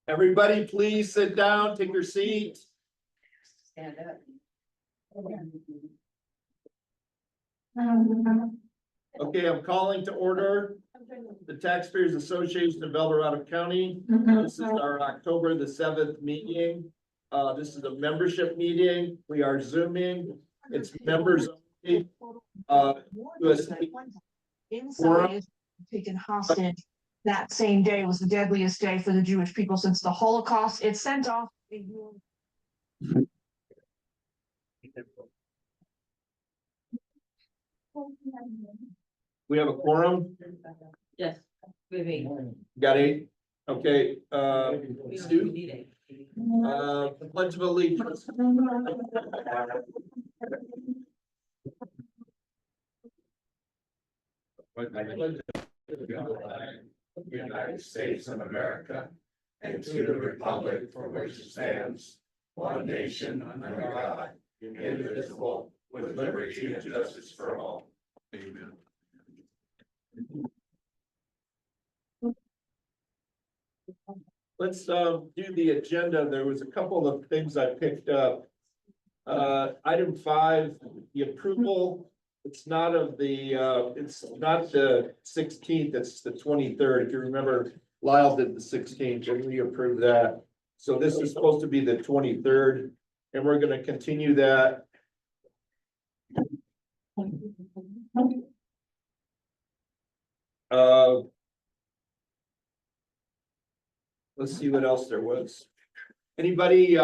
Everybody, please sit down, take your seat. Stand up. Okay, I'm calling to order the Taxpayers Association of El Dorado County. This is our October the 7th meeting. This is a membership meeting. We are Zooming. It's members only. Inside is taken hostage. That same day was the deadliest day for the Jewish people since the Holocaust. It sent off a We have a quorum. Yes. Vivi. Got 8. Okay, We Stu, need it. the Pledge of Allegiance. United States of America, and to the republic for which it stands, one nation under God, indivisible, with liberty and justice for all. Amen. Let's do the agenda. There was a couple of things I picked up. Item 5, the approval. It's not of the it's not the 16th, it's the 23rd. If you remember, Lyle did the 16th and we approved that. So this is supposed to be the 23rd, and we're going to continue that. Let's see what else there was. Anybody,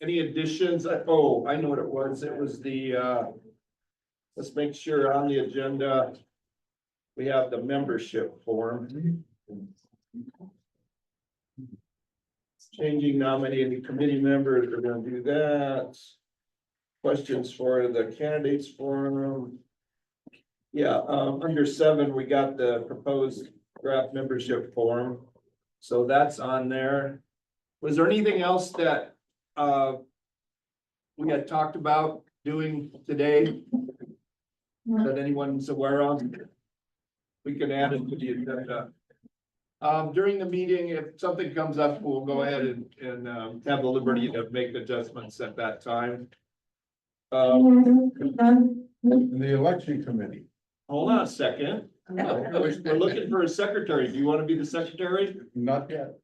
any additions? Oh, I know what it was. It was the, let's make sure on the agenda, we have the membership form. Changing nominating committee members, we're gonna do that. Questions for the candidates forum. Yeah, under 7, we got the proposed draft membership form. So that's on there. Was there anything else that we had talked about doing today that anyone's aware of? We can add it to the agenda. During the meeting, if something comes up, we'll go ahead and have the liberty to make adjustments at that time. In the election committee. Hold on a second. We're looking for a secretary. Do you want to be the secretary? Not yet.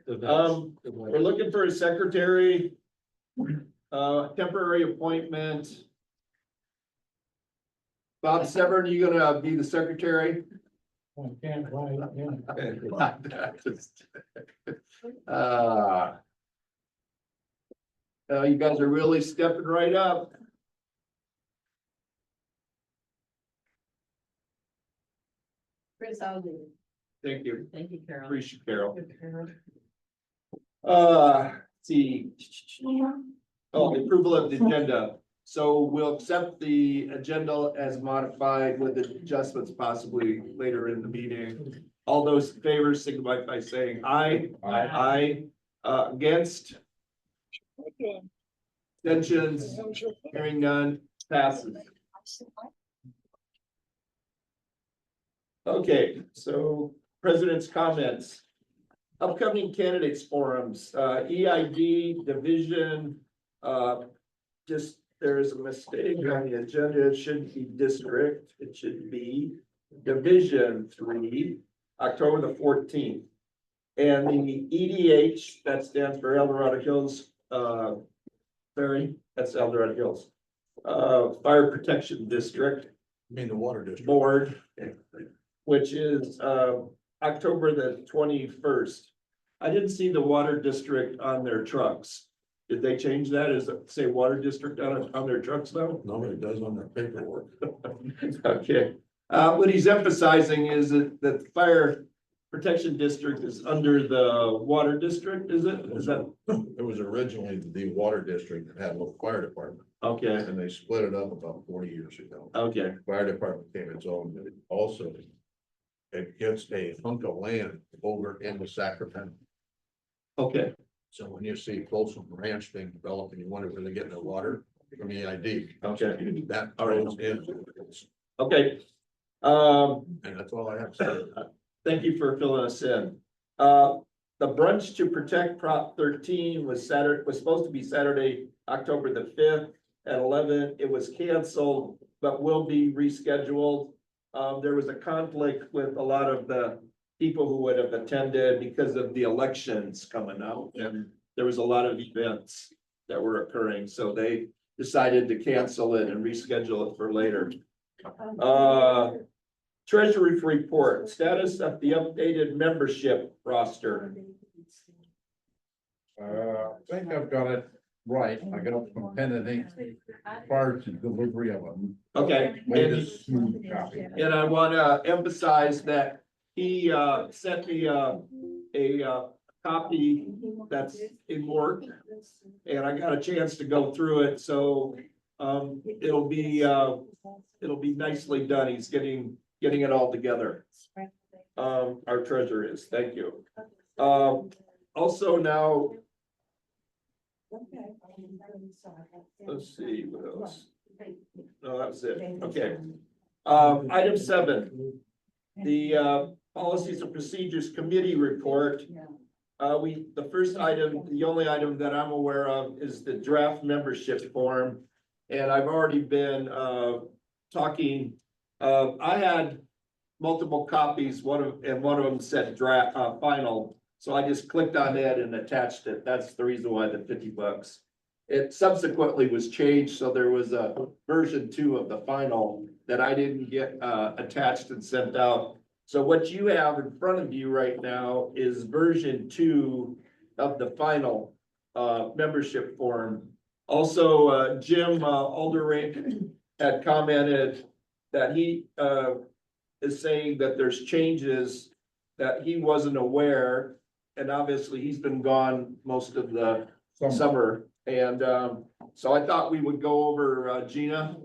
We're looking for a secretary, temporary appointment. Bob Severn, you gonna be the secretary? I can't write. You guys are really stepping right up. Chris, I'll do it. Thank you. Thank you, Carol. Appreciate Carol. Let's see. Oh, the approval of the agenda. So we'll accept the agenda as modified with adjustments possibly later in the meeting. All those in favor signify by saying aye. Aye. Against? Abstentions? Hearing none, passes. Okay, so president's comments. Upcoming candidates forums, EID division, just there's a mistake on the agenda. It shouldn't be district. It should be division 3, October the 14th. And the EDH, that stands for El Dorado Hills, that's El Dorado Hills. Fire Protection District. I mean, the water district. Board, which is October the 21st. I didn't see the water district on their trucks. Did they change that? Is it say water district on their trucks now? Nobody does on their paperwork. Okay, what he's emphasizing is that the fire protection district is under the water district, is it? Is that? It was originally the water district that had a local fire department, Okay, and they split it up about 40 years ago. okay, Fire department became its own, but it also it gets a hunk of land over in the Sacramento. okay, So when you see Folsom Ranch being developed and you wonder where they're getting their water from EID. okay, That All right. goes into it. okay. And that's all I have to say. Thank you for filling us in. the Brunch to Protect Prop 13 was supposed to be Saturday, October the 5th at 11. It was canceled, but will be rescheduled. There was a conflict with a lot of the people who would have attended because of the elections coming out, and there was a lot of events that were occurring, so they decided to cancel it and reschedule it for later. Treasury report, status of the updated membership roster. I think I've got it right. I got it from pen and ink prior to delivery of them. Okay, Latest smooth copy. and I wanna emphasize that he sent me a copy that's in work, and I got a chance to go through it, so it'll be nicely done. He's getting it all together. Our treasurer is, thank you. Also now, let's see, what else? No, that was it, okay. Item 7, the Policies and Procedures Committee report. The first item, the only item that I'm aware of is the draft membership form. And I've already been talking, I had multiple copies, one of them said draft, final. So I just clicked on it and attached it. That's the reason why the $50. It subsequently was changed, so there was a version 2 of the final that I didn't get attached and sent out. So what you have in front of you right now is version 2 of the final membership form. Also, Jim Alderink had commented that he is saying that there's changes that he wasn't aware. And obviously, he's been gone most of the summer. And so I thought we would go over, Gina,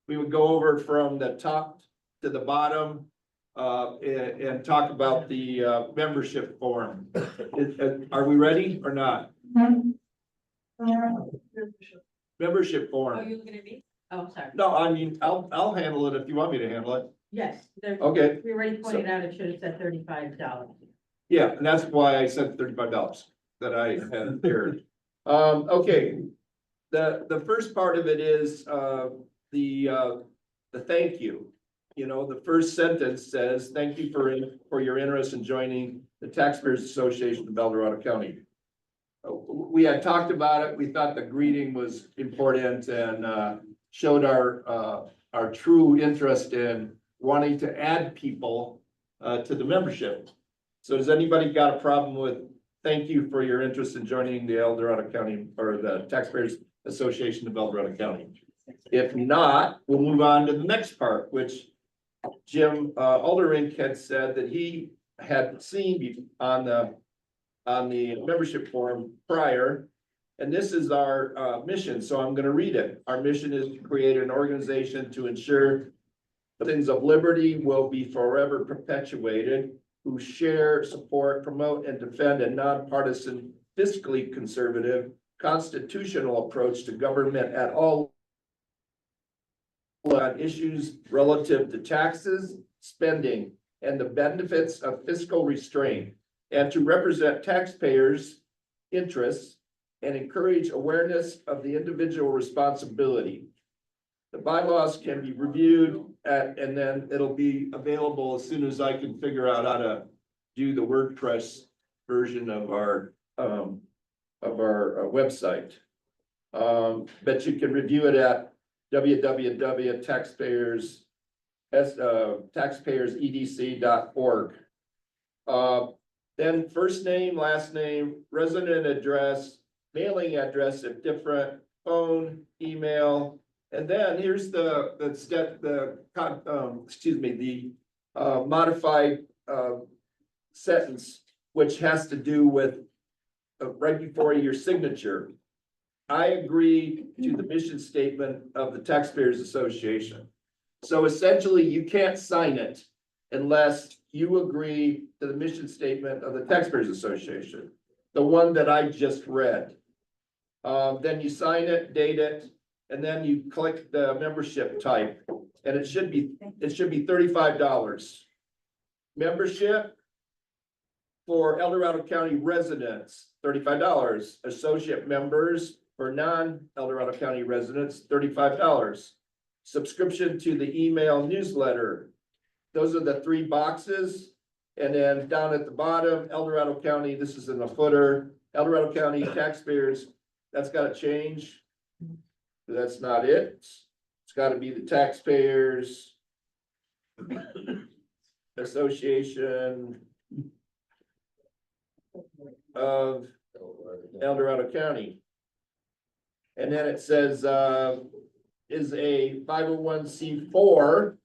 we would go over from the top to the bottom and talk about the membership form. Are we ready or not? Membership Oh, form. you looking at me? Oh, sorry. No, I mean, I'll handle it if you want me to handle it. Yes, there, Okay, we already pointed out it should have said $35. yeah, and that's why I said $35 that I had there. Okay, the first part of it is the thank you. You know, the first sentence says, "Thank you for your interest in joining the Taxpayers Association of El Dorado County." We had talked about it. We thought the greeting was important and showed our true interest in wanting to add people to the membership. So does anybody got a problem with "Thank you for your interest in joining the El Dorado County" or the Taxpayers Association of El Dorado County? If not, we'll move on to the next part, which Jim Alderink had said that he had seen on the membership form prior. And this is our mission, so I'm gonna read it. Our mission is to create an organization to ensure the things of liberty will be forever perpetuated, who share, support, promote, and defend a nonpartisan, fiscally conservative, constitutional approach to government at all on issues relative to taxes, spending, and the benefits of fiscal restraint, and to represent taxpayers' interests and encourage awareness of the individual responsibility. The bylaws can be reviewed and then it'll be available as soon as I can figure out how to do the WordPress version of our website. But you can review it at taxpayersedc.org. Then first name, last name, resident address, mailing address if different, phone, email, and then here's the modified sentence, which has to do with right before your signature. I agree to the mission statement of the Taxpayers Association. So essentially, you can't sign it unless you agree to the mission statement of the Taxpayers Association, the one that I just read. Then you sign it, date it, and then you click the membership type, and it should be $35. Membership for El Dorado County residents, $35. Associate members for non-El Dorado County residents, $35. Subscription to the email newsletter. Those are the three boxes. And then down at the bottom, El Dorado County, this is in the footer, El Dorado County taxpayers, that's gotta change. That's not it. It's gotta be the taxpayers Association of El Dorado County. And then it says, is a 501c4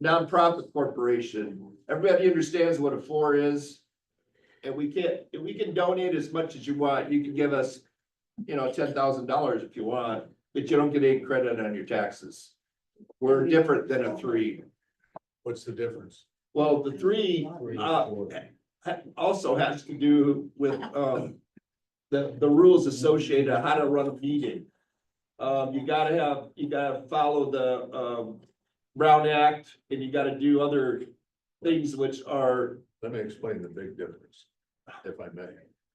nonprofit corporation. Everybody understands what a 4 is. And we can donate as much as you want. You can give us, $10,000 if you want, but you don't get any credit on your taxes. We're different than a 3. What's the difference? Well, the 3, also has to do with, the rules associated, how to run a meeting. You gotta follow the, Brown Act, and you gotta do other things which are, Let me explain the big difference, if I may.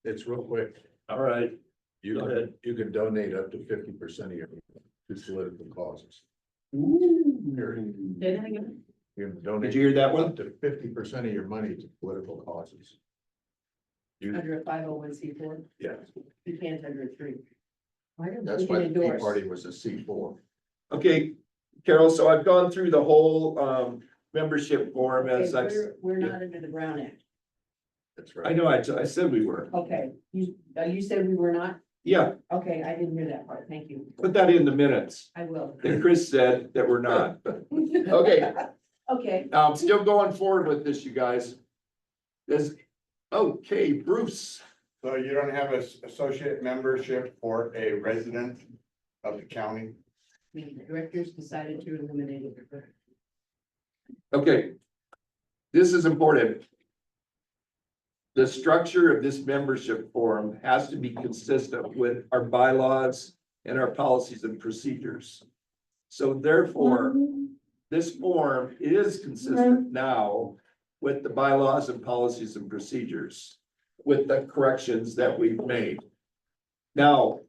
It's real quick. all right, You Go can, ahead. you can donate up to 50% of your to political causes. Say that again? You can donate. Did you hear that one? Up to 50% of your money to political causes. You, Under a 501c4, yeah, you can't under a 3. that's why the Tea Party was a C4. okay, Carol, so I've gone through the whole, membership form as I've, We're not under the Brown Act. That's I right. know, I said we were, Okay, you said we were not? yeah, Okay, I didn't hear that part, thank you. put that in the minutes. I will. And Chris said that we're not. Okay, Okay, still going forward with this, you guys. Okay, Bruce, So you don't have an associate membership for a resident of the county? the directors decided to eliminate it. okay. This is important. The structure of this membership form has to be consistent with our bylaws and our policies and procedures. So therefore, this form is consistent now with the bylaws and policies and procedures, with the corrections that we've made. Now,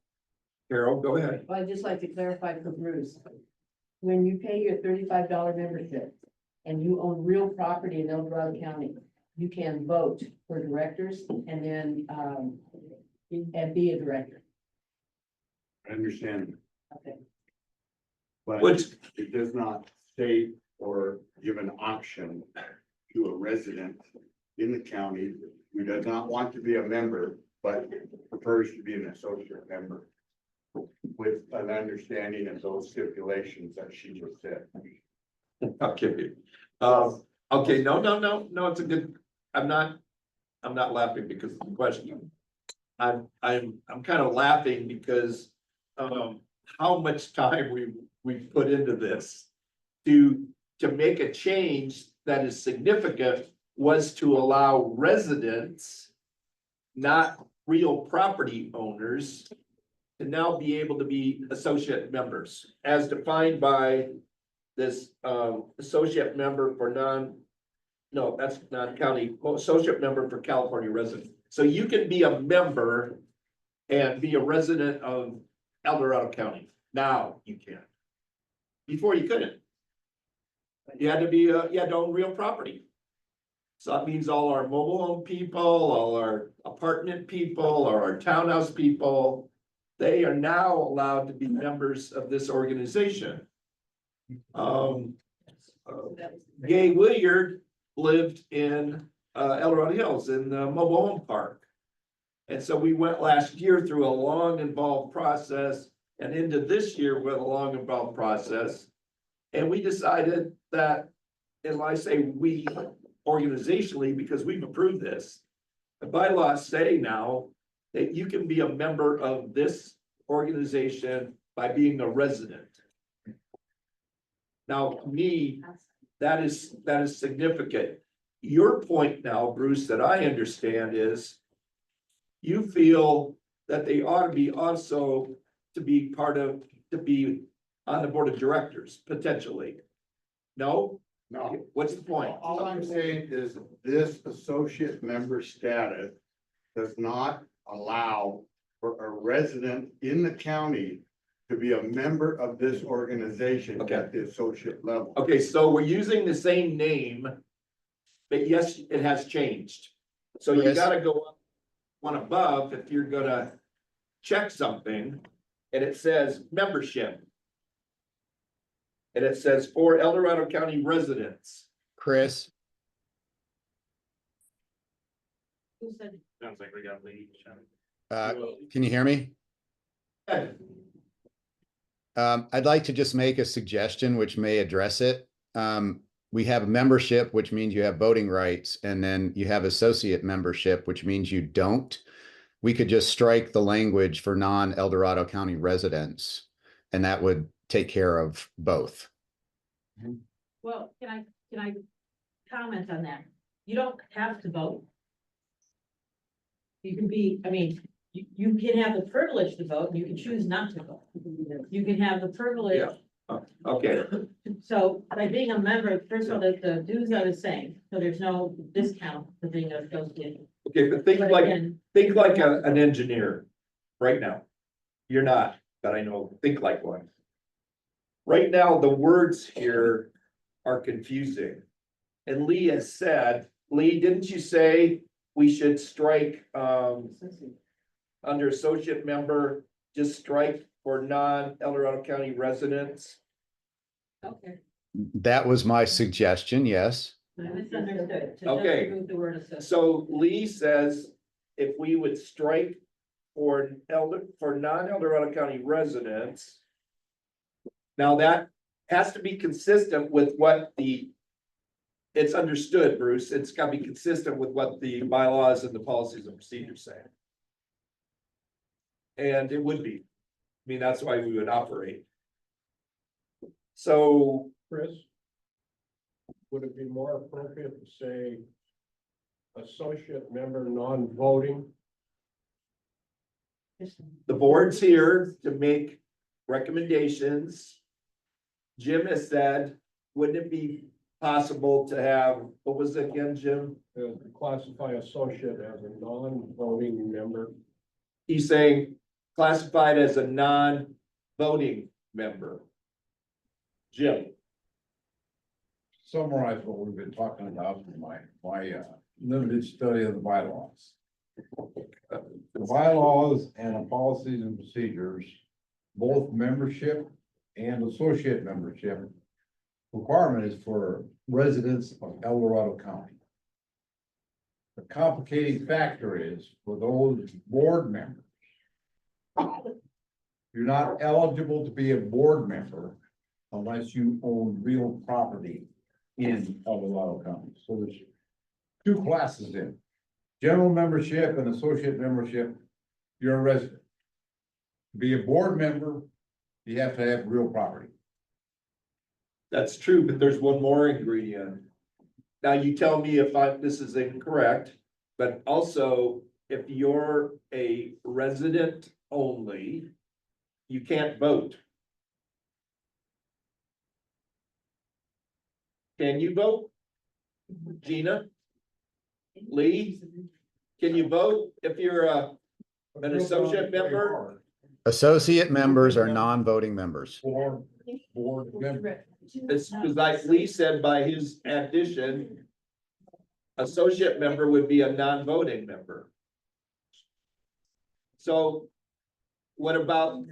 Carol, go ahead. Well, I'd just like to clarify for Bruce. When you pay your $35 membership and you own real property in El Dorado County, you can vote for directors and then, and be a director. I understand, Okay. but Which, it does not state or give an option to a resident in the county who does not want to be a member, but prefers to be an associate member with an understanding of those stipulations that she just said. okay. Okay, no, it's a good, I'm not laughing because of the question. I'm kind of laughing because, how much time we've put into this to make a change that is significant was to allow residents, not real property owners, to now be able to be associate members as defined by this, associate member for that's not county, associate member for California resident. So you can be a member and be a resident of El Dorado County. Now you can. Before you couldn't. You had to be, you had to own real property. So that means all our mobile home people, all our apartment people, or our townhouse people, they are now allowed to be members of this organization. Gay Williard lived in El Dorado Hills in the mobile home park. And so we went last year through a long involved process and into this year with a long involved process. And we decided that, and I say we organizationally, because we've approved this, the bylaws say now that you can be a member of this organization by being a resident. Now, to me, that is significant. Your point now, Bruce, that I understand is you feel that they ought to be also to be on the board of directors, potentially. No? No, What's the point? all I'm saying is this associate member status does not allow for a resident in the county to be a member of this organization Okay. at the associate level. Okay, so we're using the same name, but yes, it has changed. So you Chris? gotta go up one above if you're gonna check something, and it says membership. And it says for El Dorado County residents. Chris, Who said? Sounds like we got lead. can you hear me? I'd like to just make a suggestion which may address it. We have membership, which means you have voting rights, and then you have associate membership, which means you don't. We could just strike the language for non-El Dorado County residents, and that would take care of both. Well, can I comment on that? You don't have to vote. You can be, I mean, you can have the privilege to vote, and you can choose not to vote. You can have the privilege. Yeah. Okay, So by being a member, first of all, the dues are the same, so there's no discount for being associated. okay, but think But like, again, an engineer right now. You're not, but I know, think like one. Right now, the words here are confusing. And Lee has said, Lee, didn't you say we should strike, under associate member, just strike for non-El Dorado County residents? okay, That was my suggestion, yes. I misunderstood. To just Okay. remove the word associate. So Lee says if we would strike for non-El Dorado County residents. Now that has to be consistent with what it's understood, Bruce, it's gotta be consistent with what the bylaws and the policies and procedures say. And it would be, I mean, that's why we would operate. So, Chris, would it be more appropriate to say associate member non-voting? the board's here to make recommendations. Jim has said, wouldn't it be possible to have, what was it again, Jim? Classify associate as a non-voting member? He's saying classified as a non-voting member. Jim, Summarize what we've been talking about in my limited study of the bylaws. The bylaws and the policies and procedures, both membership and associate membership requirement is for residents of El Dorado County. The complicating factor is for those board members. You're not eligible to be a board member unless you own real property in El Dorado County. So there's two classes in. General membership and associate membership, you're a resident. To be a board member, you have to have real property. that's true, but there's one more ingredient. Now you tell me if this is incorrect, but also if you're a resident only, you can't vote. Can you vote? Gina? Lee? Can you vote if you're an associate member? Associate members are non-voting members. Board member. It's because like Lee said by his addition, associate member would be a non-voting member. So what about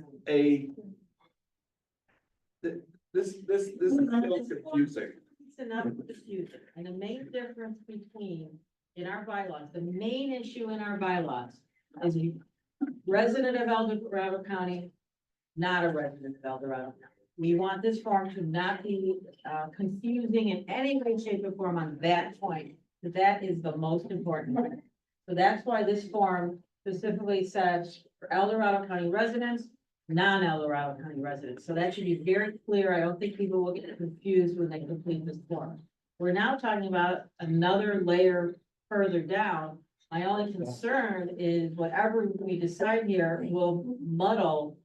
this is still confusing. It's enough confusion, and the main difference between, in our bylaws, the main issue in our bylaws is you resident of El Dorado County, not a resident of El Dorado County. We want this form to not be confusing in any way, shape, or form on that point, because that is the most important. So that's why this form specifically says for El Dorado County residents, non-El Dorado County residents. So that should be very clear. I don't think people will get confused when they complete this form. We're now talking about another layer further down. My only concern is whatever we decide here will muddle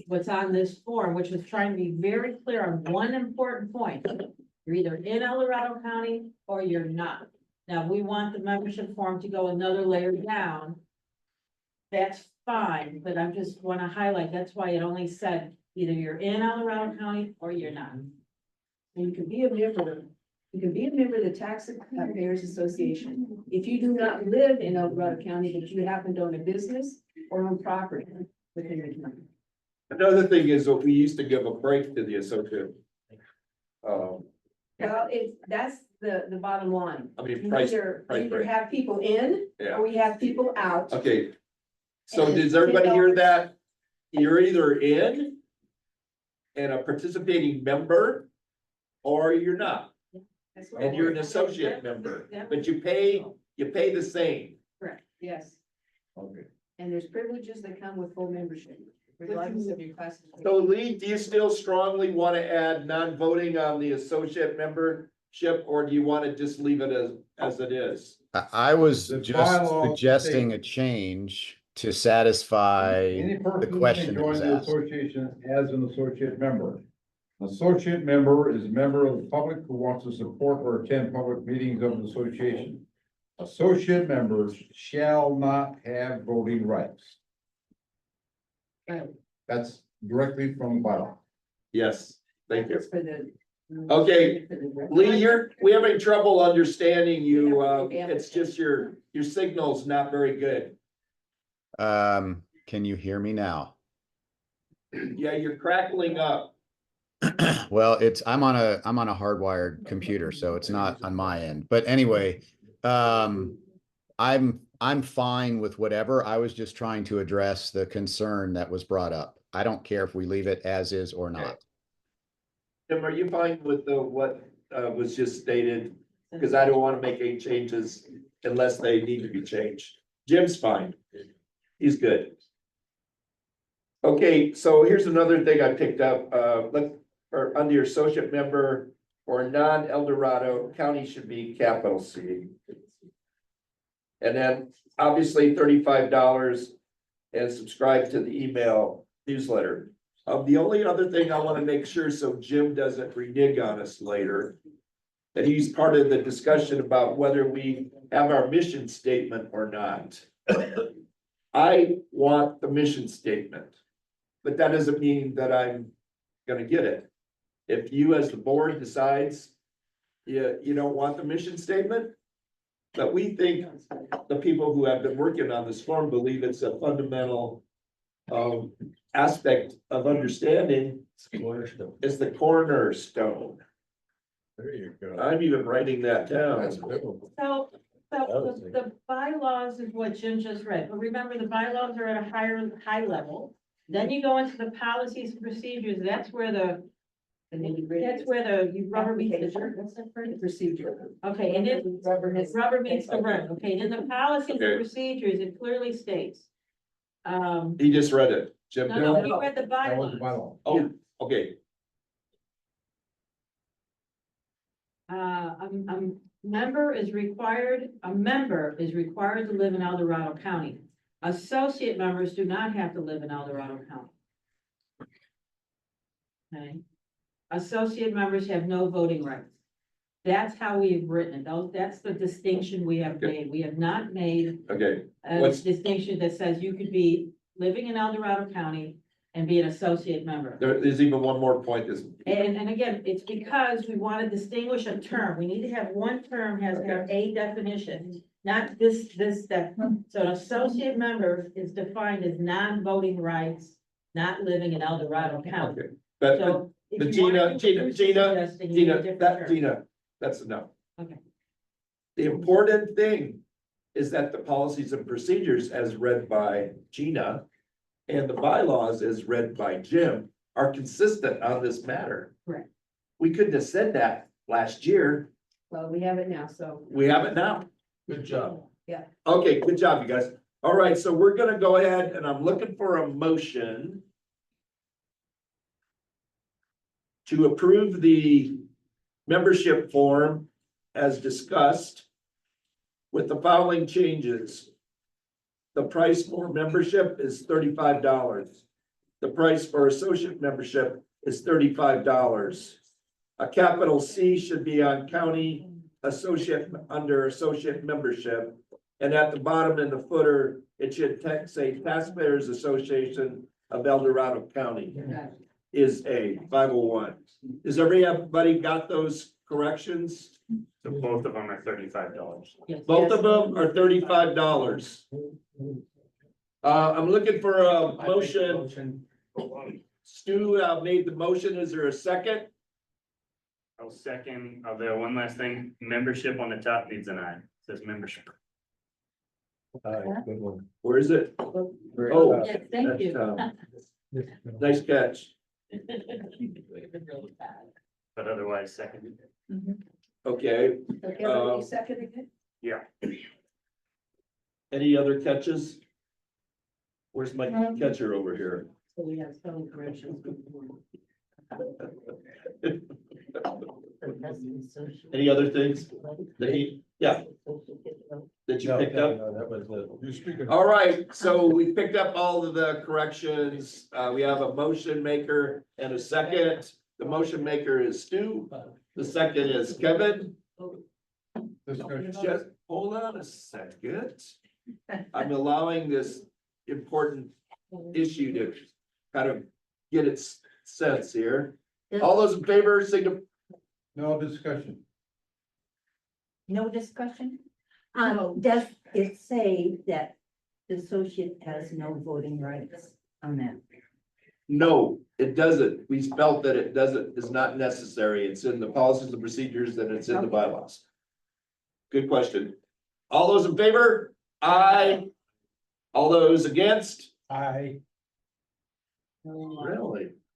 what's on this form, which was trying to be very clear on one important point. You're either in El Dorado County or you're not. Now, if we want the membership form to go another layer down. That's fine, but I just wanna highlight, that's why it only said either you're in El Dorado County or you're not. And you can be a member, you can be a member of the Taxpayers Association. If you do not live in El Dorado County, but you happen to own a business or own property within the county. Another thing is that we used to give a break to the associate. Well, that's the bottom line. I mean, You price either break. have people in Yeah, or we have people out. okay. So And does everybody hear $10. that? You're either in and a participating member, or you're not, That's what and you're an we're- associate member, but you pay the same. Correct, yes. Okay. And there's privileges that come with full membership, regardless of your classification. So Lee, do you still strongly want to add non-voting on the associate membership, or do you want to just leave it as it is? I was The just bylaws suggesting state- a change to satisfy Any person can question that join was the asked. association as an associate member. An associate member is a member of the public who wants to support or attend public meetings of the association. Associate members shall not have voting rights. That's directly from the bylaw. Yes, thank you. That's for the- Okay, for the- Lee, we having trouble understanding you. It's just your signal's not very good. Can you hear me now? Yeah, you're crackling up. Well, I'm on a hardwired computer, so it's not on my end. But anyway, I'm fine with whatever. I was just trying to address the concern that was brought up. I don't care if we leave it as is or not. Tim, are you fine with what was just stated? Because I don't want to make any changes unless they need to be changed. Jim's fine. He's good. Okay, so here's another thing I picked up, or under your associate member or non-El Dorado, county should be capital C. And then obviously $35 and subscribe to the email newsletter. The only other thing I want to make sure so Jim doesn't renege on us later, that he's part of the discussion about whether we have our mission statement or not. I want the mission statement, but that doesn't mean that I'm gonna get it. If you as the board decides you don't want the mission statement, but we think the people who have been working on this form believe it's a fundamental aspect of understanding is the cornerstone. There you go. I'm even writing that down. So the bylaws is what Jim just read, but remember, the bylaws are at a high level. Then you go into the policies and procedures, that's where the you rubber meets the dirt. The procedure. Okay, and then Rubber hits- rubber meets the road, okay, and in the policies Okay. and procedures, it clearly states. No, He just read it. Jim, no, he read the That was the bylaws. bylaw. oh, okay, A member is required to live in El Dorado County. Associate members do not have to live in El Dorado County. Okay, associate members have no voting rights. That's how we've written it. That's the distinction we have made. We have not made okay. a What's- distinction that says you could be living in El Dorado County and be an associate member. There's even one more point is, And again, it's because we want to distinguish a term. We need to have one term has to have a definition, not this step. So an associate member is defined as non-voting rights, not living in El Dorado County. okay, but So. if but you Gina, wanna do what Bruce is suggesting, you need a different term. Gina, that's enough. Okay. The important thing is that the policies and procedures as read by Gina and the bylaws as read by Jim are consistent on this matter. Correct. We couldn't have said that last year. Well, we have it now, so. We have it now. Good job. Yeah. Okay, good job, you guys. All right, so we're gonna go ahead and I'm looking for a motion to approve the membership form as discussed with the following changes. The price for membership is $35. The price for associate membership is $35. A capital C should be on county associate, under associate membership. And at the bottom in the footer, it should say Taxpayers Association of El Dorado County is a 501. Is everybody got those corrections? So both of them are $35. Both of them are $35. I'm looking for a motion. Stu made the motion. Is there a second? I'll second, there one last thing, membership on the top needs an I, it says membership. Good one. Where is it? Oh, Yes, thank you. nice catch. But otherwise, second. Okay, Okay, but you seconded it? Yeah. any other catches? Where's my catcher over here? So we have spelling corrections. Any other things that he, that you picked up? That was you speaking. All right, so we picked up all of the corrections. We have a motion maker and a second. The motion maker is Stu. The second is Kevin. Discussion. Just hold on a second. I'm allowing this important issue to kind of get its sense here. All those in favor, signify. No discussion. No discussion? No. Does it say that the associate has no voting rights on that? No, it doesn't. We felt that it doesn't, is not necessary. It's in the policies and procedures and it's in the bylaws. Good question. All those in favor? Aye. All those against?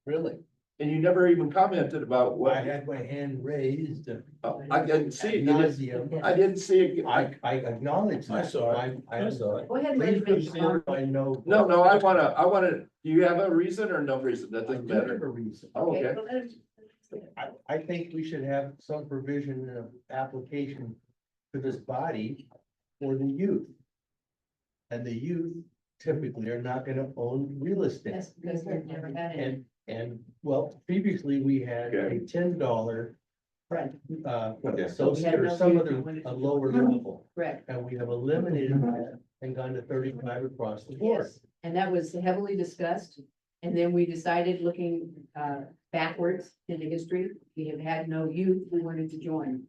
Really? And you never even commented about what? I had my hand raised. Oh, I didn't see it. You Ad didn't- nauseam. I didn't see it. I acknowledge that. I saw it. I saw it. Go ahead and raise Please your consider hand. my no. No, do you have a reason or no reason? That I doesn't do have matter. a reason. Oh, Okay, okay. well, let him- I think we should have some provision of application to this body for the youth. And the youth typically are not gonna own real estate. That's because we've never had it. And, well, previously we had Okay. a $10, Right, associate or some other, a lower level. correct. And we have eliminated that and gone to 35 across the board. Yes, and that was heavily discussed. And then we decided, looking backwards into history, we have had no youth who wanted to join.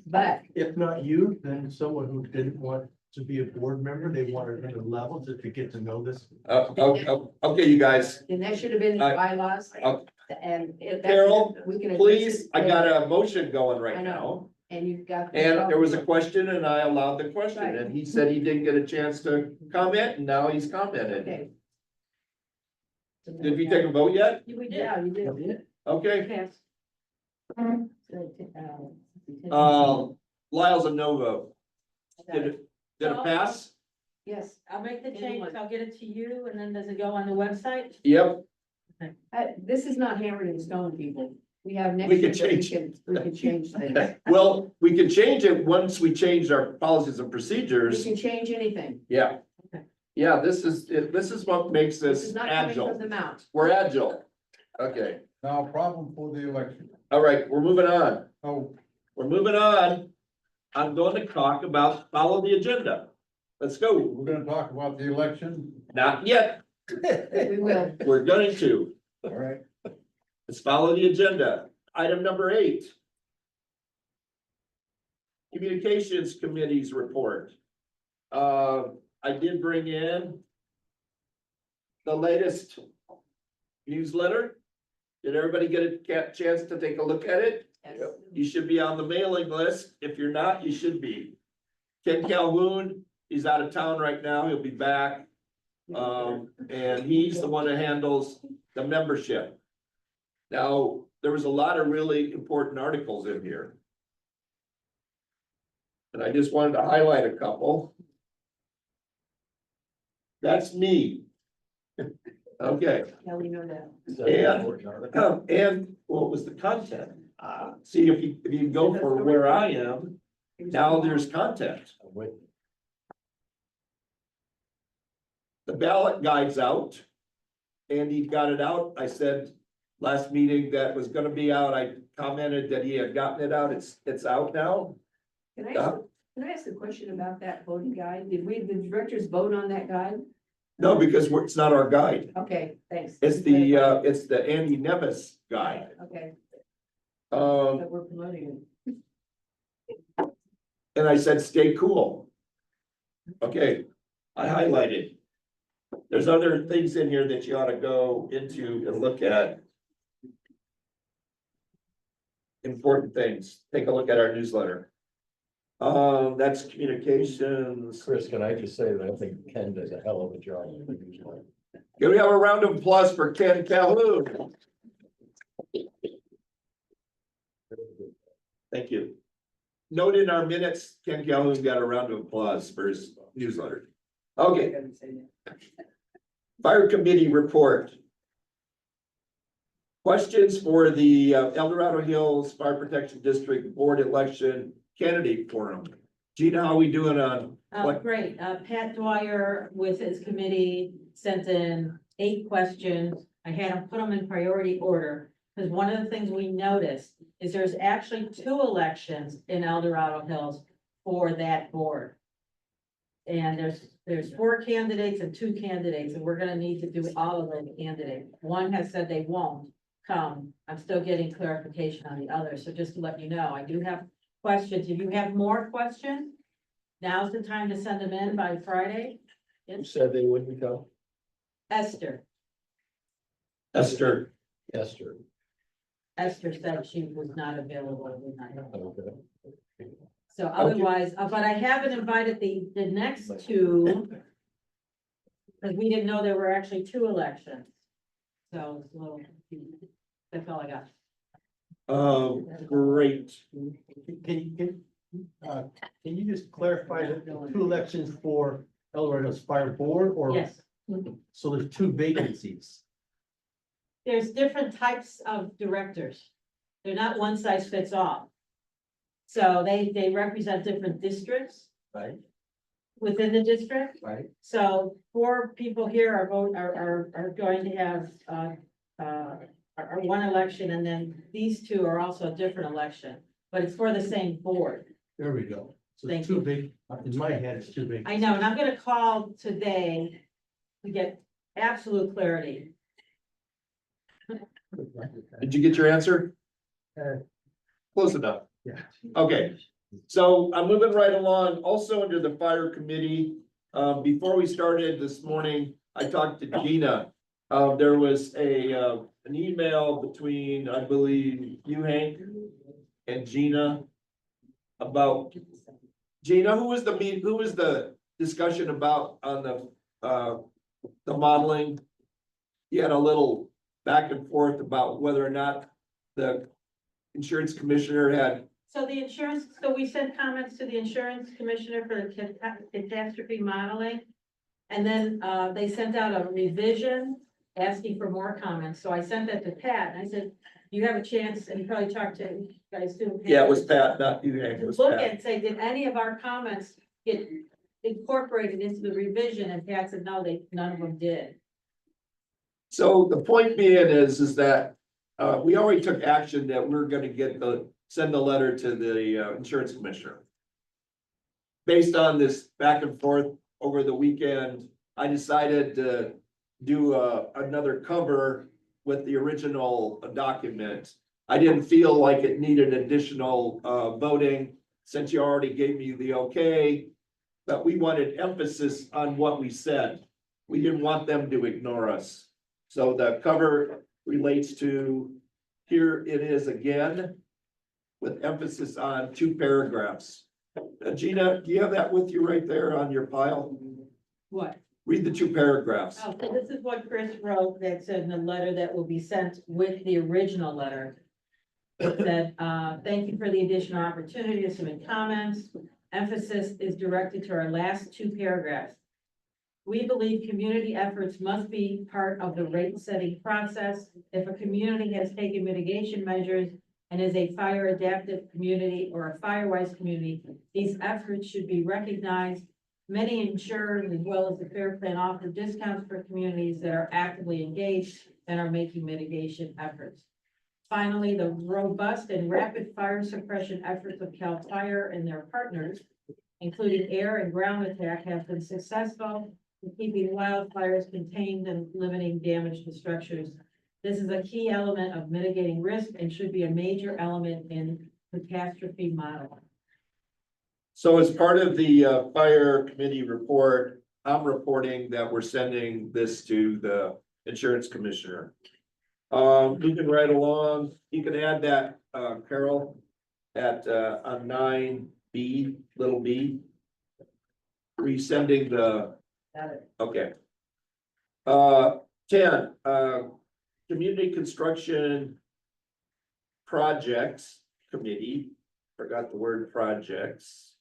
But If not you, then someone who didn't want to be a board member, they wanted another level to get to know this. Okay, you guys, then that should have been in the bylaws. uh, And if that's- Carol, we can address please, it I got later. a motion going I right know. now. And you've got. And there was a question and I allowed the question Right. and he said he didn't get a chance to comment and now he's commented. Okay. Did we take a vote yet? We did. Yeah, you did. Okay, Pass. Lyle's a no vote. Did it pass? Yes, I'll make the changes, I'll get it to you, and then does it go on the website? Yep, this is not hammered in stone, people. We have next. We can year that change. We can change things. well, we can change it once we change our policies and We procedures. can change anything. Yeah. Okay. Yeah, this is what makes This this is not coming agile. from the mount. We're agile. Okay, Now, problem for the election. all right, we're moving on. Oh, We're moving on. I'm going to talk about, follow the agenda. Let's go. we're gonna talk about the election. Not yet. We will. We're going to. All right. Let's follow the agenda. Item number 8. Communications Committee's report. I did bring in the latest newsletter. Did everybody get a chance to take a look at it? Yes. You should be on the mailing list. If you're not, you should be. Ken Calhoun, he's out of town right now. He'll be back. And he's the one that handles the membership. Now, there was a lot of really important articles in here. And I just wanted to highlight a couple. That's me. Okay, Yeah, we know that. and what was the content? See, if you go for where I am, now there's content. The ballot guide's out. Andy got it out. I said last meeting that was gonna be out. I commented that he had gotten it out. It's out now. Can I, Yeah. can I ask a question about that voting guide? Did the directors vote on that guide? No, because it's not our guide. Okay, thanks. It's the Andy Nevis guide. Okay, Um, but we're promoting it. and I said, stay cool. Okay, I highlighted. There's other things in here that you ought to go into and look at. Important things. Take a look at our newsletter. That's communications. Chris, can I just say that I think Ken does a hell of a job. Can we have a round of applause for Ken Calhoun? Thank you. Note in our minutes, Ken Calhoun got a round of applause for his newsletter. Okay, fire committee report. Questions for the El Dorado Hills Fire Protection District Board Election Candidate Forum. Gina, how we doing on? What- Great, Pat Dwyer with his committee sent in 8 questions. I had him put them in priority order, because one of the things we noticed is there's actually 2 elections in El Dorado Hills for that board. And there's 4 candidates and 2 candidates, and we're gonna need to do all of those candidates. One has said they won't come. I'm still getting clarification on the other, so just to let you know, I do have questions. If you have more questions, now's the time to send them in by Friday. You said they wouldn't go? Esther Esther, Esther. said she was not available. Okay. So otherwise, but I haven't invited the next 2. Because we didn't know there were actually 2 elections. So it's a little, that's all I got. great. Can you just clarify the 2 elections for El Dorado's Fire Board or? Yes, So there's 2 vacancies. there's different types of directors. They're not one size fits all. So they represent different districts Right. within the district. Right. So 4 people here are going to have, are one election, and then these 2 are also a different election, but it's for the same board. There we go. So Thank it's 2 you. big, in my head, it's 2 big. I know, and I'm gonna call today to get absolute clarity. Did you get your answer? Uh, Close enough. Yeah. Okay, so I'm moving right along. Also under the fire committee, before we started this morning, I talked to Gina. There was an email between, I believe, you, Hank, and Gina about, Gina, who was the discussion about on the modeling? You had a little back and forth about whether or not the insurance commissioner had. So we sent comments to the insurance commissioner for the catastrophe modeling. And then, they sent out a revision asking for more comments. So I sent that to Pat, and I said, you have a chance, and you probably talked to, you guys too. Yeah, it was Pat, not you, Hank, it was Look Pat. and say, did any of our comments get incorporated into the revision? And Pat said, no, none of them did. So the point being is that, we already took action that we're gonna send the letter to the, insurance commissioner. Based on this back and forth over the weekend, I decided to do, another cover with the original document. I didn't feel like it needed additional, voting, since you already gave me the okay. But we wanted emphasis on what we said. We didn't want them to ignore us. So the cover relates to, here it is again, with emphasis on 2 paragraphs. Gina, do you have that with you right there on your pile? What? Read the 2 paragraphs. Oh, so this is what Chris wrote that said in the letter that will be sent with the original letter. It said, thank you for the additional opportunity to submit comments. Emphasis is directed to our last 2 paragraphs. We believe community efforts must be part of the rate setting process. If a community has taken mitigation measures and is a fire adaptive community or a firewise community, these efforts should be recognized. Many insurers, as well as the Fair Plan, offer discounts for communities that are actively engaged and are making mitigation efforts. Finally, the robust and rapid fire suppression efforts of CAL FIRE and their partners, including air and ground attack, have been successful in keeping wildfires contained and limiting damage to structures. This is a key element of mitigating risk and should be a major element in catastrophe modeling. So as part of the fire committee report, I'm reporting that we're sending this to the insurance commissioner. Moving right along, you can add that, Carol, at on 9B, little b. Resending the, Got it. okay. 10, community construction projects committee, forgot the word projects.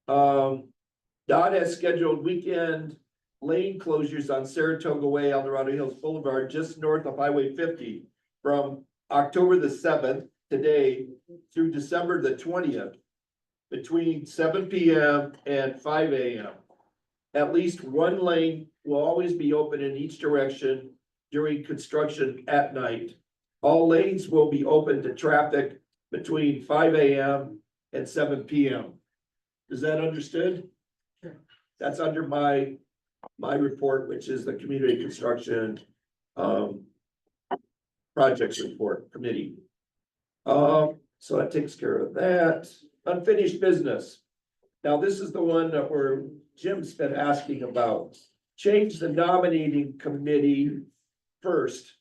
DOT has scheduled weekend lane closures on Saratoga Way, El Dorado Hills Boulevard, just north of Highway 50, from October the 7th, today, through December the 20th, between 7 p.m. and 5 a.m. At least one lane will always be open in each direction during construction at night. All lanes will be open to traffic between 5 a.m. and 7 p.m. Is that understood? Sure. That's under my report, which is the community construction projects report committee. So that takes care of that. Unfinished business. Now, this is the one that Jim's been asking about. Change the nominating committee first.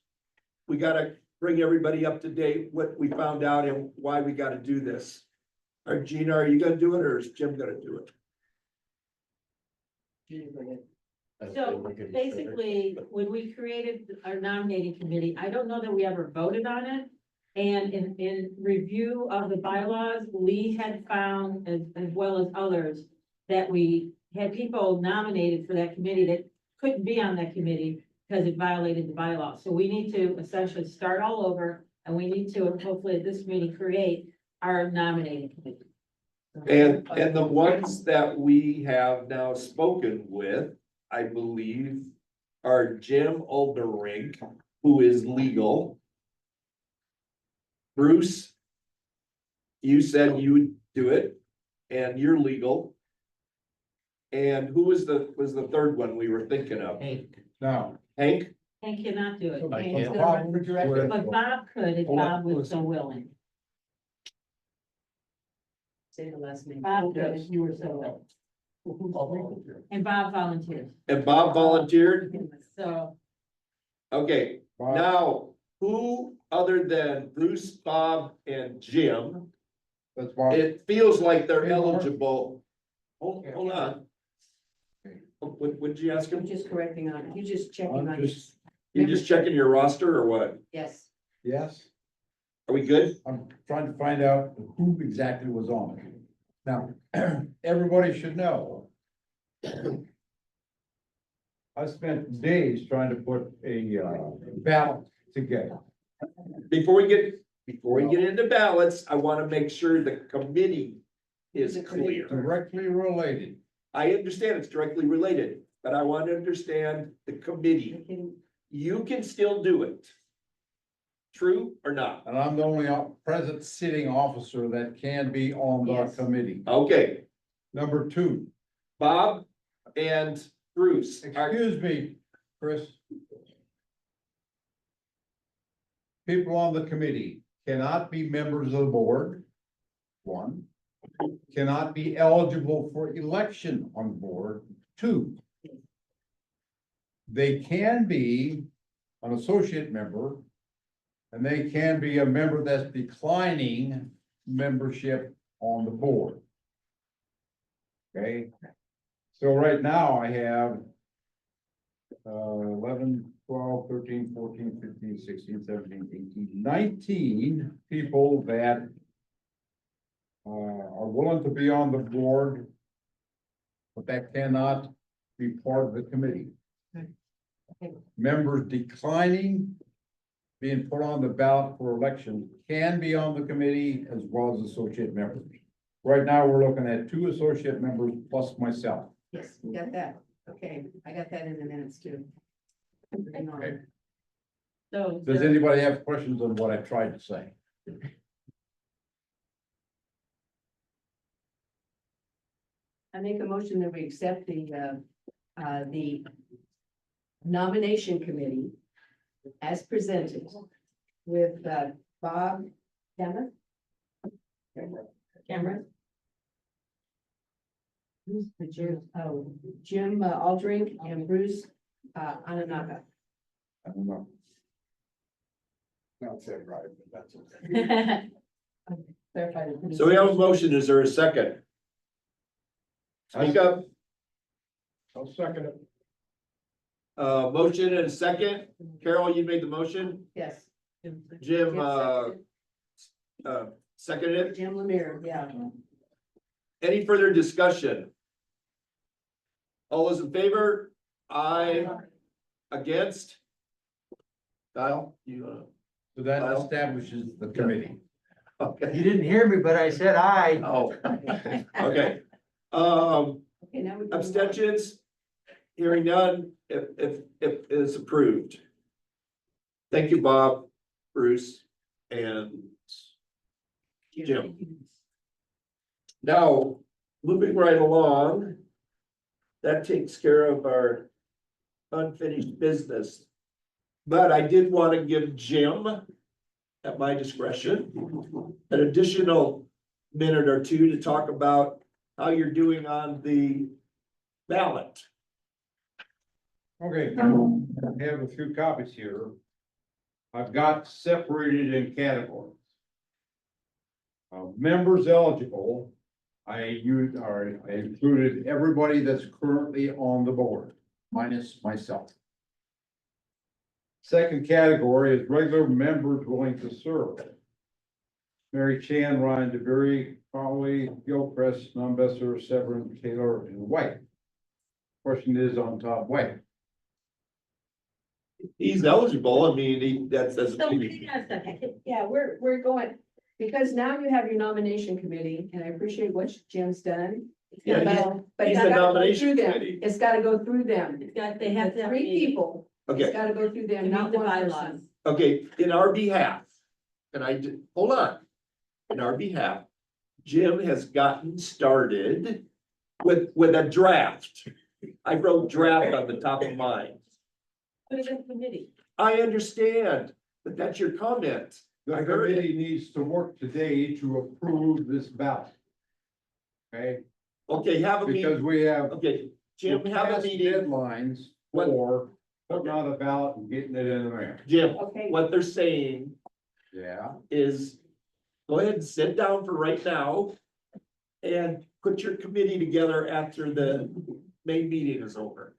We gotta bring everybody up to date, what we found out and why we gotta do this. Or Gina, are you gonna do it or is Jim gonna do it? So basically, when we created our nominating committee, I don't know that we ever voted on it. And in review of the bylaws, Lee had found, as well as others, that we had people nominated for that committee that couldn't be on that committee because it violated the bylaws. So we need to essentially start all over, and we need to hopefully at this meeting create our nominating committee. And the ones that we have now spoken with, I believe, are Jim Olderink, who is legal. Bruce, you said you would do it, and you're legal. And who was the third one we were thinking of? Now. Hank? Hank cannot do it, I Hank can't. is gonna run for director. but Bob could if Bob was so willing. Say the last name. Bob could if you were so willing. And Bob volunteers, And Bob volunteered? so. Okay, Bob, now, who other than Bruce, Bob, and Jim, that's Bob. it feels like they're Hey, Lauren. eligible. Hold on. What did you ask I'm him? just correcting on, you just checking I'm on, just, You just checking your roster or what? yes. yes, Are we good? I'm trying to find out who exactly was on it. Now, everybody should know. I spent days trying to put a ballot together. Before we get into ballots, I want to make sure the committee is clear. Directly related. I understand it's directly related, but I want to understand the committee. You can- You can still do it. True or not? And I'm the only present sitting officer that can be on the Yes. committee. Okay, Number two, Bob and Bruce. excuse me, Chris. People on the committee cannot be members of the board. One, cannot be eligible for election on board. Two, they can be an associate member, and they can be a member that's declining membership on the board. Okay, so right now I have 11, 12, 13, 14, 15, 16, 17, 18, 19 people that are willing to be on the board, but that cannot be part of the committee. Members declining being put on the ballot for election can be on the committee as well as associate members. Right now, we're looking at 2 associate members plus myself. Yes, we got that. Okay, I got that in the minutes too. Hang on. Okay. So. Does anybody have questions on what I tried to say? I make a motion that we accept the nomination committee as presented with, Bob Cameron. Cameron, Who's the Jim? Oh, Jim Aldrink and Bruce, Ananaga. I don't know. Not said right, but that's okay. Clarify the. So we have a motion, is there a second? Speak up, I'll second it. motion and a second, Carol, you made the motion, Yes. Jim, seconded it, Jim Lemire, yeah. any further discussion? All those in favor? Aye. Against? Kyle, you, So that Well- establishes the committee. okay, You didn't hear me, but I said aye. oh, okay. Okay, now we can. Abstentions? Hearing none, if is approved. Thank you, Bob, Bruce, and Jim. Now, moving right along. That takes care of our unfinished business. But I did want to give Jim, at my discretion, an additional minute or two to talk about how you're doing on the ballot. Okay, I have a few copies here. I've got separated in categories. Members eligible, I included everybody that's currently on the board, minus myself. Second category is regular members willing to serve. Mary Chan, Ryan DeBerry, Crowley, Gilchrist, Numbesser, Severin, Taylor, and White. Question is on top, White. He's eligible, I mean, that's. so hang on a second. Yeah, we're going, because now you have your nomination committee, and I appreciate what Jim's done. Yeah, But he's it's the gotta go nomination through them. committee. It's gotta go through them. It's got, they have The to have. three a meeting people, it's Okay, gotta go through to them, not meet the one bylaws. person. okay, in our behalf, and hold on. In our behalf, Jim has gotten started with a draft. I wrote draft on the top of mine. Put it in committee. I understand, but that's your comment. The I heard it. committee needs to work today to approve this ballot. Okay, Okay, have a because meeting, we have. okay, Jim, we're have a past meeting. Deadlines What- for putting out a ballot and getting it in the mail. Jim, Okay, what they're saying Yeah. is, go ahead and sit down for right now. And put your committee together after the main meeting is over.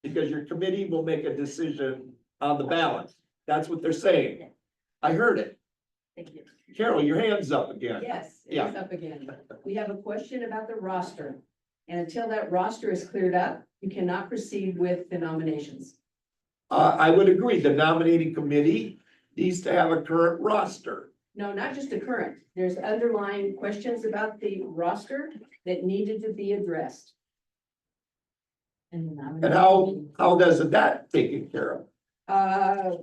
Because your committee will make a decision on the ballot. That's what they're saying. I heard it. Thank you. Carol, your hand's up again. yes, Yeah. it's up again. We have a question about the roster. And until that roster is cleared up, you cannot proceed with the nominations. I would agree, the nominating committee needs to have a current roster. No, not just the current. There's underlying questions about the roster that needed to be addressed. And And how does that taken care of? Uh,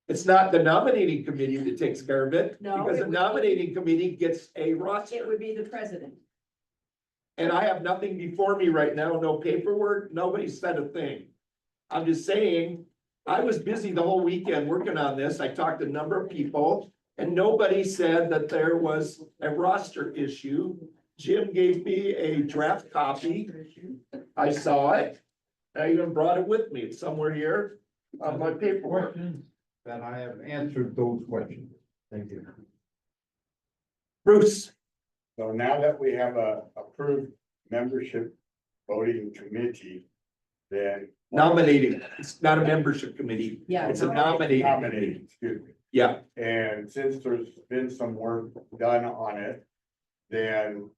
It's not the nominating committee that takes care of it. No, Because it the would be- nominating committee gets a it roster. would be the president. And I have nothing before me right now, no paperwork, nobody said a thing. I'm just saying, I was busy the whole weekend working on this, I talked to a number of people, and nobody said that there was a roster issue. Jim gave me a draft copy, I saw it, I even brought it with me, it's somewhere here on my paperwork. Questions, that I have answered those questions. Thank you. Bruce, So now that we have a approved membership voting committee, then. nominating, it's not a membership committee, Yeah. it's a nominating Nominating, committee, excuse me. yeah. And since there's been some work done on it, then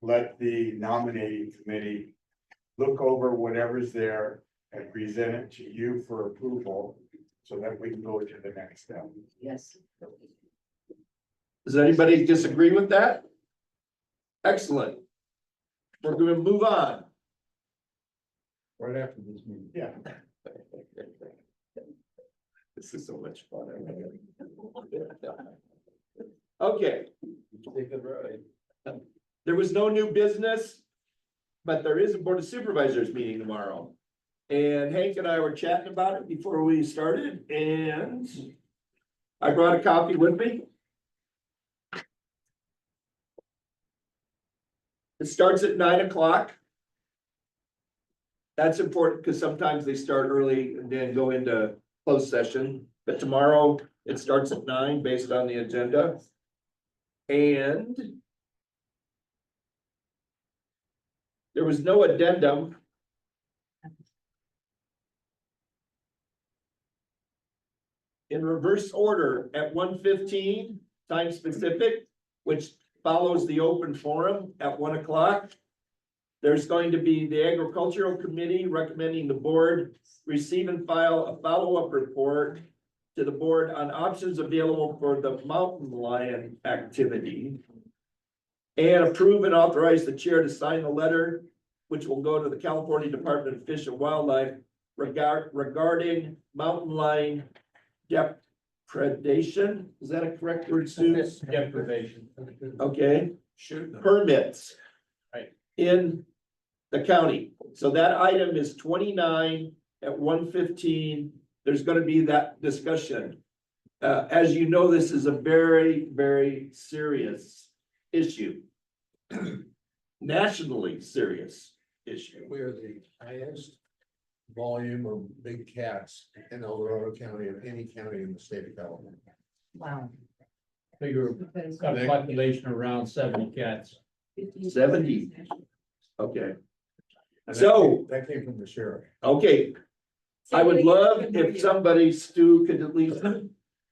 let the nominating committee look over whatever's there and present it to you for approval so that we can go to the next step. Yes. Does anybody disagree with that? Excellent. We're gonna move on. Right after this meeting. Yeah. This is so much fun. Okay, Take it right. there was no new business, but there is a Board of Supervisors meeting tomorrow. And Hank and I were chatting about it before we started, and I brought a copy with me. It starts at 9 o'clock. That's important because sometimes they start early and then go into closed session, but tomorrow it starts at 9 based on the agenda. And there was no addendum. In reverse order at 1:15, time specific, which follows the open forum at 1 o'clock. There's going to be the Agricultural Committee recommending the board receive and file a follow-up report to the board on options available for the mountain lion activity. And approve and authorize the chair to sign the letter, which will go to the California Department of Fish and Wildlife regarding mountain lion depredation. Is that a correct word, Sue? Deprivation. Okay, Shoot. permits. Right. In the county. So that item is 29 at 1:15. There's gonna be that discussion. As you know, this is a very, very serious issue. Nationally serious issue. We are the highest volume of big cats in El Dorado County of any county in the state of California. Wow. Figure, got a population around 70 cats. 70. Okay, And So- that came from the sheriff. okay. I would love if somebody, Stu, could at least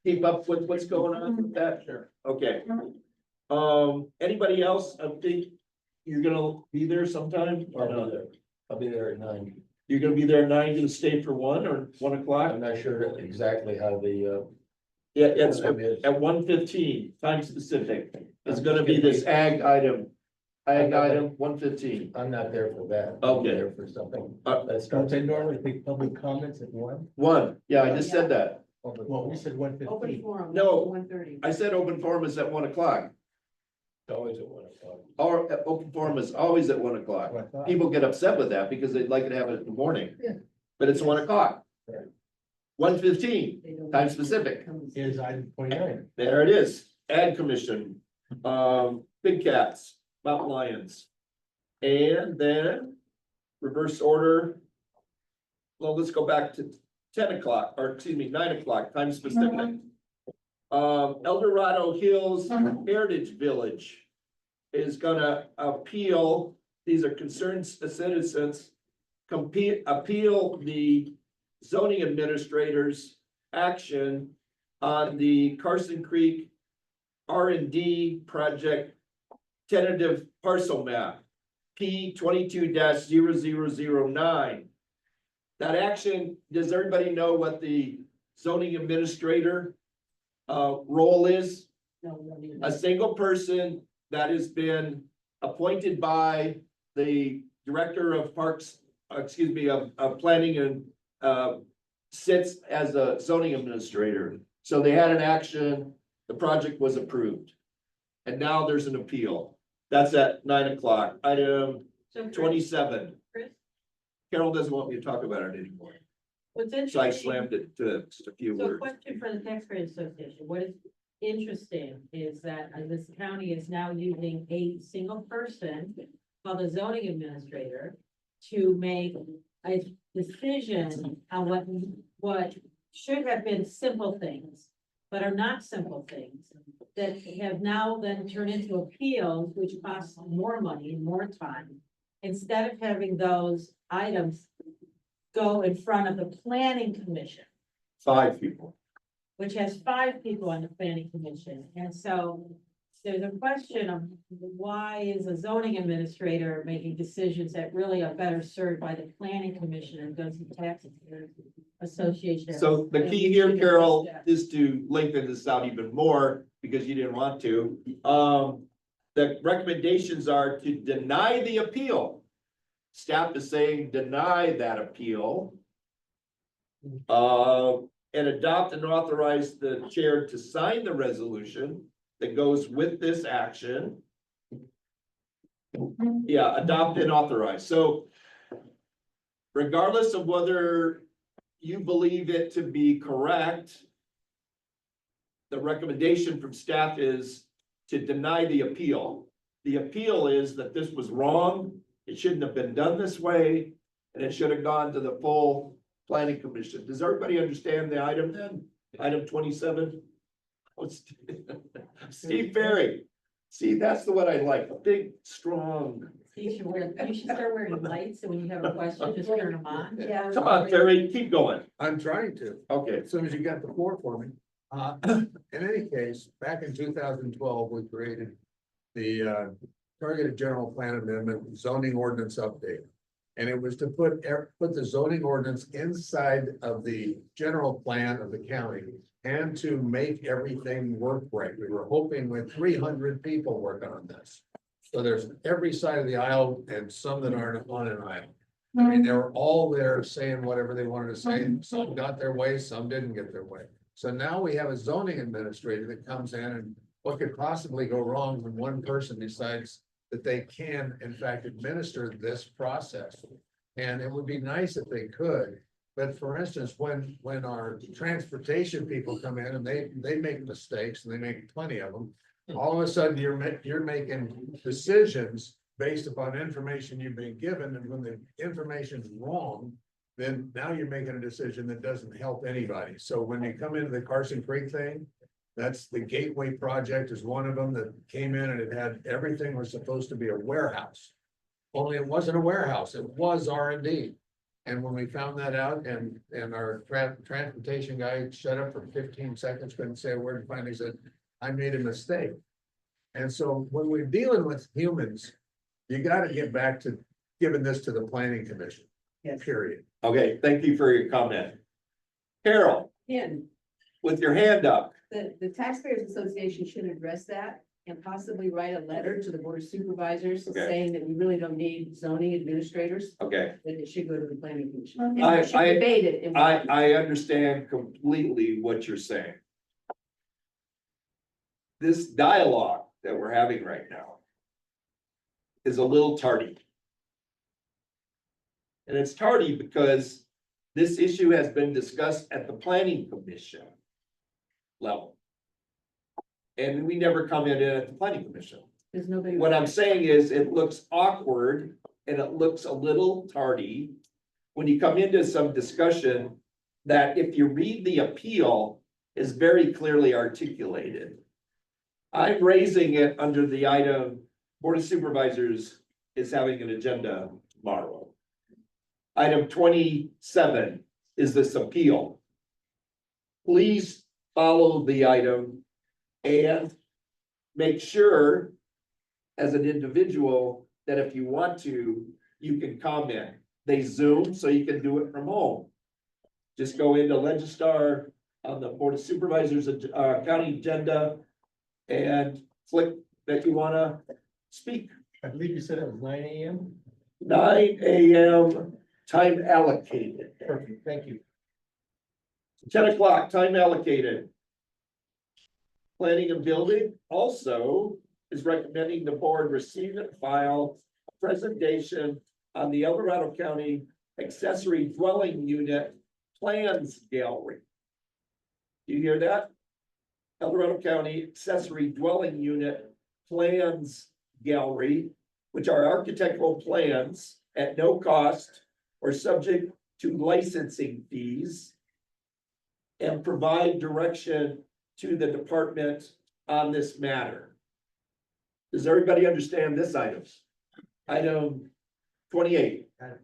keep up with what's going on with that. Sure. Okay. Anybody else? I think you're gonna be there sometime or not? I'll be there at 9. You're gonna be there at 9, gonna stay for 1 or 1 o'clock? I'm not sure exactly how the, Yeah, it's time is. at 1:15, time specific. It's gonna be this ag item. Ag item, 1:15. I'm not there for that. Okay. I'm there for something. That's Don't they normally take public comments at 1? 1. Yeah, I just said that. Well, we said Open 1:15. forum. No. 1:30. I said open forum is at 1 o'clock. Always at 1 o'clock. Or open forum is always at 1 o'clock. People get upset with that because they'd like to have it in the morning. Yeah. But it's 1 o'clock. Right. 1:15, They don't- time specific. Is item 29. There it is. Ag Commission, big cats, mountain lions. And then reverse order. Well, let's go back to 10 o'clock, or excuse me, 9 o'clock, time specific. El Dorado Hills Heritage Village is gonna appeal, these are concerned citizens, appeal the zoning administrator's action on the Carson Creek R&D project tentative parcel map, P 22-0009. That action, does everybody know what the zoning administrator role is? No, we don't need A that. single person that has been appointed by the director of parks, of planning and sits as a zoning administrator. So they had an action, the project was approved. And now there's an appeal. That's at 9 o'clock. Item So Chris- 27. Chris, Carol doesn't want me to talk about it anymore. what's So I interesting, slammed it to just a few so words. question for the Taxpayers Association, what is interesting is that this county is now using a single person called a zoning administrator to make a decision on what should have been simple things, but are not simple things, that have now then turned into appeals, which cost more money and more time. Instead of having those items go in front of the planning commission, 5 people. which has 5 people on the planning commission. And so there's a question of why is a zoning administrator making decisions that really are better served by the planning commission and doesn't taxpayers association? So the key here, Carol, is to lengthen this out even more because you didn't want to. The recommendations are to deny the appeal. Staff is saying deny that appeal. and adopt and authorize the chair to sign the resolution that goes with this action. Yeah, adopt and authorize. So regardless of whether you believe it to be correct, the recommendation from staff is to deny the appeal. The appeal is that this was wrong, it shouldn't have been done this way, and it should have gone to the full planning commission. Does everybody understand the item then? Item 27? Oh, Steve Ferry. See, that's the one I like, a big, strong. You should start wearing lights, so when you have a question, just turn them on. Yeah. Come on, Ferry, keep going. I'm trying to, Okay, as soon as you got the floor for me. In any case, back in 2012, we created the targeted general plan amendment zoning ordinance update. And it was to put the zoning ordinance inside of the general plan of the county and to make everything work right. We were hoping with 300 people working on this. So there's every side of the aisle and some that aren't on an aisle. I mean, they were all there saying whatever they wanted to say. Some got their way, some didn't get their way. So now we have a zoning administrator that comes in, and what could possibly go wrong when one person decides that they can in fact administer this process? And it would be nice if they could, but for instance, when our transportation people come in and they make mistakes, and they make plenty of them, all of a sudden you're making decisions based upon information you've been given, and when the information's wrong, then now you're making a decision that doesn't help anybody. So when you come into the Carson Creek thing, that's the Gateway project is one of them that came in, and it had everything was supposed to be a warehouse. Only it wasn't a warehouse, it was R&D. And when we found that out, and our transportation guy shut up for 15 seconds, couldn't say a word, and finally said, I made a mistake. And so when we're dealing with humans, you got to get back to giving this to the planning commission, Yes. period. okay, thank you for your comment. Carol, And with your hand up. the Taxpayers Association should address that and possibly write a letter to the Board of Supervisors Okay. saying that we really don't need zoning administrators, Okay, that it should go to the planning commission. Mhm. And we should debate it. in- I understand completely what you're saying. This dialogue that we're having right now is a little tardy. And it's tardy because this issue has been discussed at the planning commission level. And we never commented at the planning commission. There's nobody. What I'm saying is it looks awkward and it looks a little tardy when you come into some discussion that if you read the appeal is very clearly articulated. I'm raising it under the item, Board of Supervisors is having an agenda tomorrow. Item 27 is this appeal. Please follow the item and make sure as an individual that if you want to, you can comment. They Zoom, so you can do it from home. Just go into Legistar on the Board of Supervisors county agenda and click that you wanna speak. I believe you said it was 9 AM. 9 AM, time allocated. Perfect, thank you. 10 o'clock, time allocated. Planning and Building also is recommending the board receive and file a presentation on the El Dorado County accessory dwelling unit plans gallery. Do you hear that? El Dorado County accessory dwelling unit plans gallery, which are architectural plans at no cost or subject to licensing fees, and provide direction to the department on this matter. Does everybody understand this item? Item 28. Got it.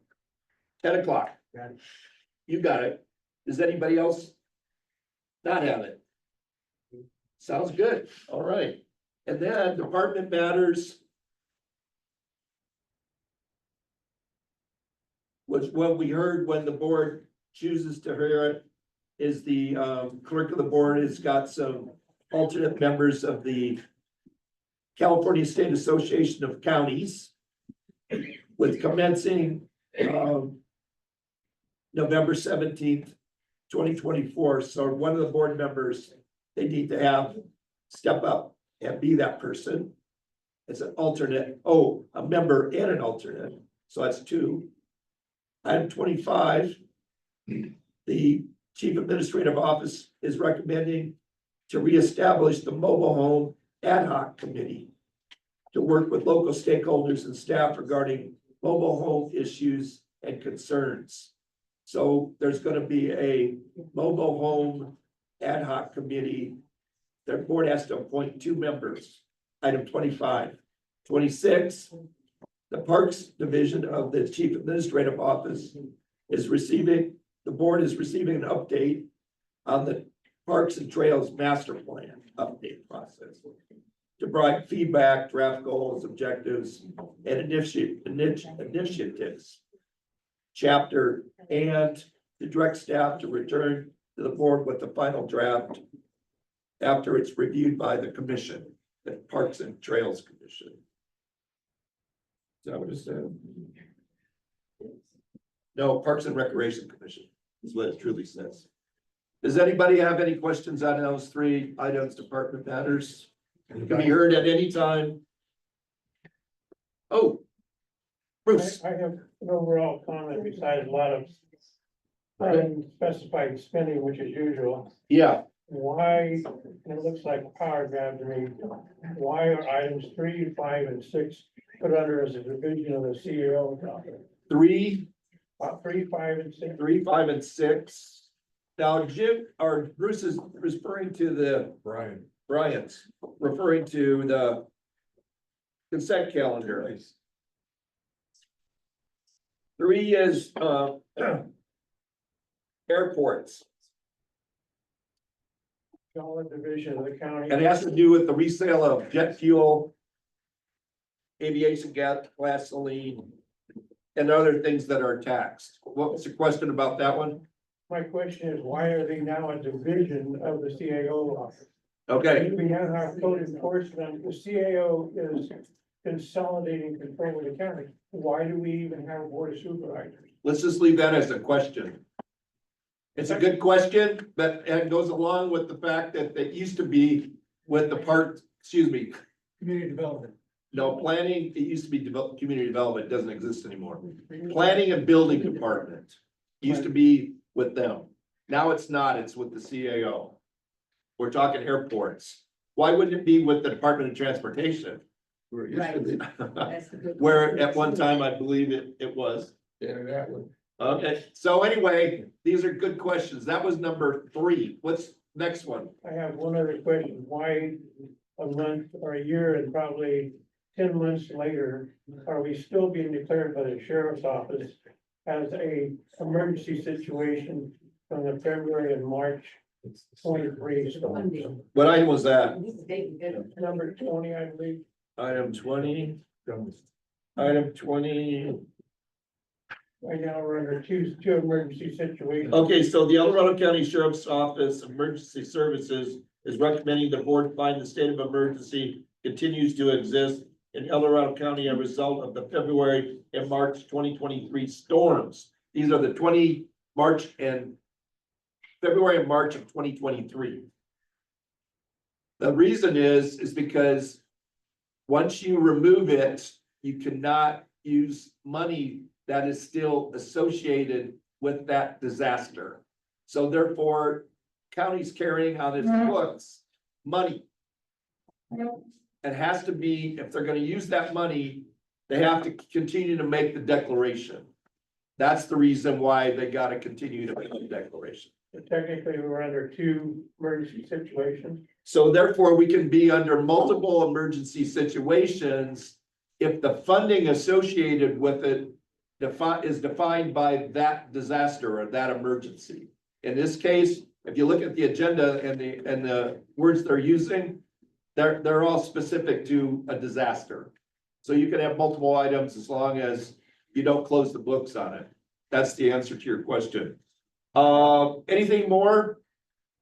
10 o'clock. Got it. You got it. Does anybody else not have it? Sounds good. All right. And then department matters. Was what we heard when the board chooses to hear it is the clerk of the board has got some alternate members of the California State Association of Counties with commencing November 17th 2024. So one of the board members, they need to have, step up and be that person. It's an alternate, a member and an alternate, so that's two. Item 25, the Chief Administrative Office is recommending to reestablish the mobile home ad hoc committee to work with local stakeholders and staff regarding mobile home issues and concerns. So there's gonna be a mobile home ad hoc committee. Their board has to appoint 2 members. Item 25. 26, the Parks Division of the Chief Administrative Office is receiving, the board is receiving an update on the Parks and Trails Master Plan update process to provide feedback, draft goals, objectives, and initiatives. Chapter and to direct staff to return to the board with the final draft after it's reviewed by the commission, the Parks and Trails Commission. Is that what it said? No, Parks and Recreation Commission is what it truly says. Does anybody have any questions on those 3 items, department matters? Can be heard at any time. Oh. Bruce. I have an overall comment besides a lot of unspecified spending, which is usual. Yeah, Why, and it looks like a power grab to me, why are items 3, 5, and 6 put under as a division of the CEO? 3, 3, 5, and 6. 3, 5, and 6. Now Jim, or Bruce is referring to the Brian's, referring to the consent calendar. 3 is airports. Solid division of the county. And it has to do with the resale of jet fuel, aviation gas, gasoline, and other things that are taxed. What was the question about that one? My question is, why are they now a division of the CAO office? Okay, We have our code enforcement, the CAO is consolidating control of the county. Why do we even have a board of supervisors? let's just leave that as a question. It's a good question, but it goes along with the fact that they used to be with the Community development. no, planning, it used to be community development, it doesn't exist anymore. Planning and building department used to be with them. Now it's not, it's with the CAO. We're talking airports. Why wouldn't it be with the Department of Transportation? Where it used to be. That's the good. Where at one time, I believe it was. That one. Okay, so anyway, these are good questions. That was number 3. What's next one? I have one other question. Why a month or a year and probably 10 months later, are we still being declared by the sheriff's office as a emergency situation from the February and March 23 storm? What item was that? Number 20, I believe. Item 20. Item 20. Right now, we're under two emergency situations. Okay, so the El Dorado County Sheriff's Office Emergency Services is recommending the board find the state of emergency continues to exist in El Dorado County as a result of the February and March 2023 storms. These are the February and March of 2023. The reason is because once you remove it, you cannot use money that is still associated with that disaster. So therefore, county's carrying on its books money. It has to be, if they're gonna use that money, they have to continue to make the declaration. That's the reason why they gotta continue to make the declaration. Technically, we're under 2 emergency situations. So therefore, we can be under multiple emergency situations if the funding associated with it is defined by that disaster or that emergency. In this case, if you look at the agenda and the words they're using, they're all specific to a disaster. So you can have multiple items as long as you don't close the books on it. That's the answer to your question. Anything more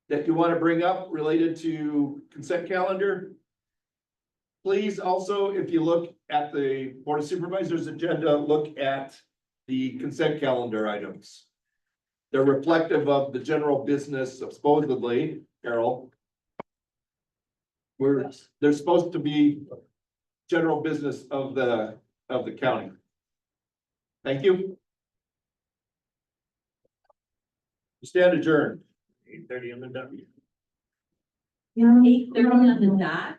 that you want to bring up related to consent calendar? Please also, if you look at the Board of Supervisors agenda, look at the consent calendar items. They're reflective of the general business supposedly, Carol. They're supposed to be general business of the county. Thank you. Stand adjourned. 8:30 on the W. 8:30 on the dot.